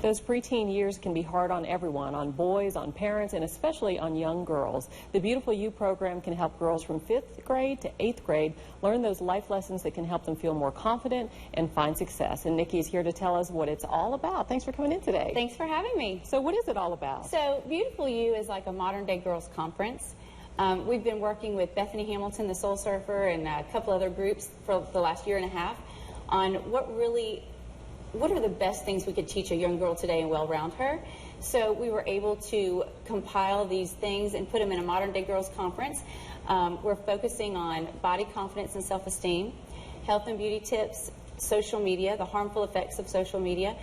Those preteen years can be hard on everyone, on boys, on parents, and especially on young girls. The Beautiful You program can help girls from 5th grade to 8th grade learn those life lessons that can help them feel more confident and find success. And Nikki is here to tell us what it's all about. Thanks for coming in today. Thanks for having me. So what is it all about? So Beautiful You is like a modern-day girls conference. We've been working with Bethany Hamilton, the Soul Surfer, and a couple other groups for the last year and a half on what are the best things we could teach a young girl today and well around her. So we were able to compile these things and put them in a modern-day girls conference. We're focusing on body confidence and self-esteem, health and beauty tips, social media, the harmful effects of social media,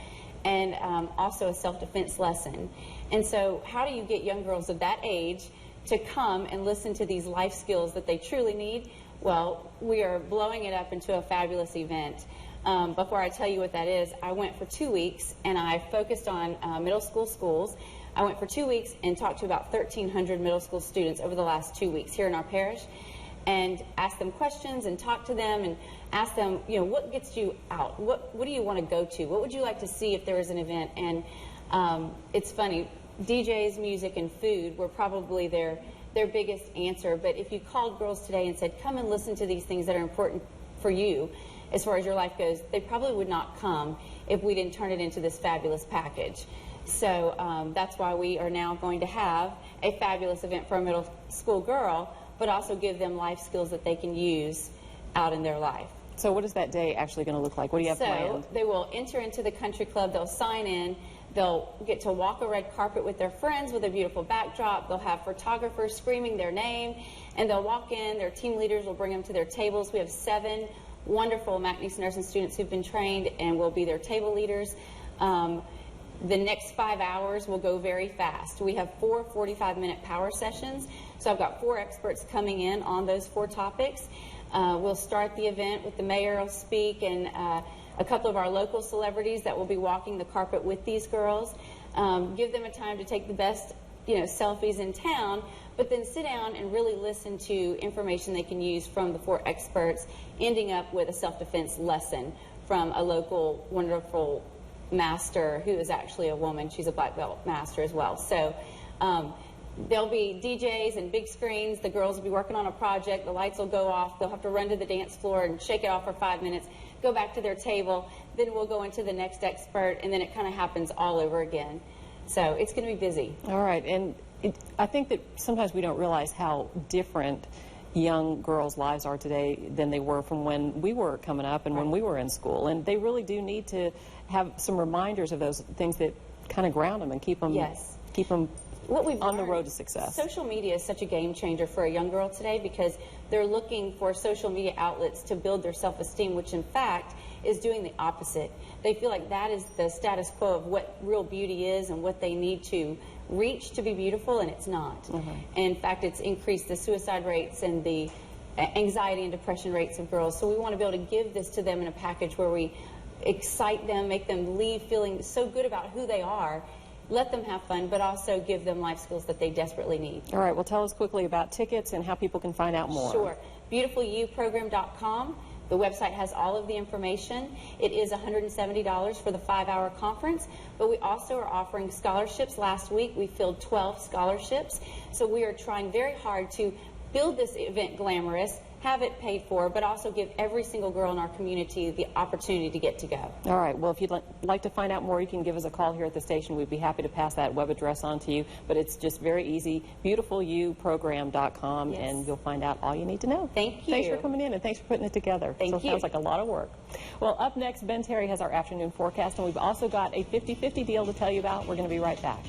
and also a self-defense lesson. And so how do you get young girls of that age to come and listen to these life skills that they truly need? Well, we are blowing it up into a fabulous event. Before I tell you what that is, I went for 2 weeks and I focused on middle school schools. I went for 2 weeks and talked to about 1,300 middle school students over the last 2 weeks here in our parish, and asked them questions and talked to them and asked them, you know, what gets you out? What do you want to go to? What would you like to see if there was an event? And it's funny, DJs, music, and food were probably their biggest answer. But if you called girls today and said, come and listen to these things that are important for you as far as your life goes, they probably would not come if we didn't turn it into this fabulous package. So that's why we are now going to have a fabulous event for a middle school girl, but also give them life skills that they can use out in their life. So what is that day actually going to look like? What do you have planned? So they will enter into the country club, they'll sign in, they'll get to walk a red carpet with their friends with a beautiful backdrop, they'll have photographers screaming their name, and they'll walk in, their team leaders will bring them to their tables. We have 7 wonderful McNeese nursing students who've been trained and will be their table leaders. The next 5 hours will go very fast. We have 4 45-minute power sessions, so I've got 4 experts coming in on those 4 topics. We'll start the event with the mayor will speak and a couple of our local celebrities that will be walking the carpet with these girls. Give them a time to take the best selfies in town, but then sit down and really listen to information they can use from the 4 experts, ending up with a self-defense lesson from a local wonderful master who is actually a woman. She's a black belt master as well. So there'll be DJs and big screens. The girls will be working on a project. The lights will go off. They'll have to run to the dance floor and shake it off for 5 minutes, go back to their table. Then we'll go into the next expert, and then it kind of happens all over again. So it's going to be busy. All right. And I think that sometimes we don't realize how different young girls' lives are today than they were from when we were coming up and when we were in school. And they really do need to have some reminders of those things that kind of ground them and keep them, on the road to success. Social media is such a game changer for a young girl today because they're looking for social media outlets to build their self-esteem, which in fact is doing the opposite. They feel like that is the status quo of what real beauty is and what they need to reach to be beautiful, and it's not. In fact, it's increased the suicide rates and the anxiety and depression rates of girls. So we want to be able to give this to them in a package where we excite them, make them leave feeling so good about who they are, let them have fun, but also give them life skills that they desperately need. All right, well, tell us quickly about tickets and how people can find out more. Sure. BeautifulYouProgram.com. The website has all of the information. It is $170 for the 5-hour conference, but we also are offering scholarships. Last week we filled 12 scholarships, so we are trying very hard to build this event glamorous, have it paid for, but also give every single girl in our community the opportunity to get to go. All right. Well, if you'd like to find out more, you can give us a call here at the station. We'd be happy to pass that web address on to you. But it's just very easy, beautifulyouprogram.com, and you'll find out all you need to know. Thank you. Thanks for coming in, and thanks for putting it together. Thank you. Sounds like a lot of work. Well, up next, Ben Terry has our afternoon forecast, and we've also got a 50-50 deal to tell you about. We're going to be right back.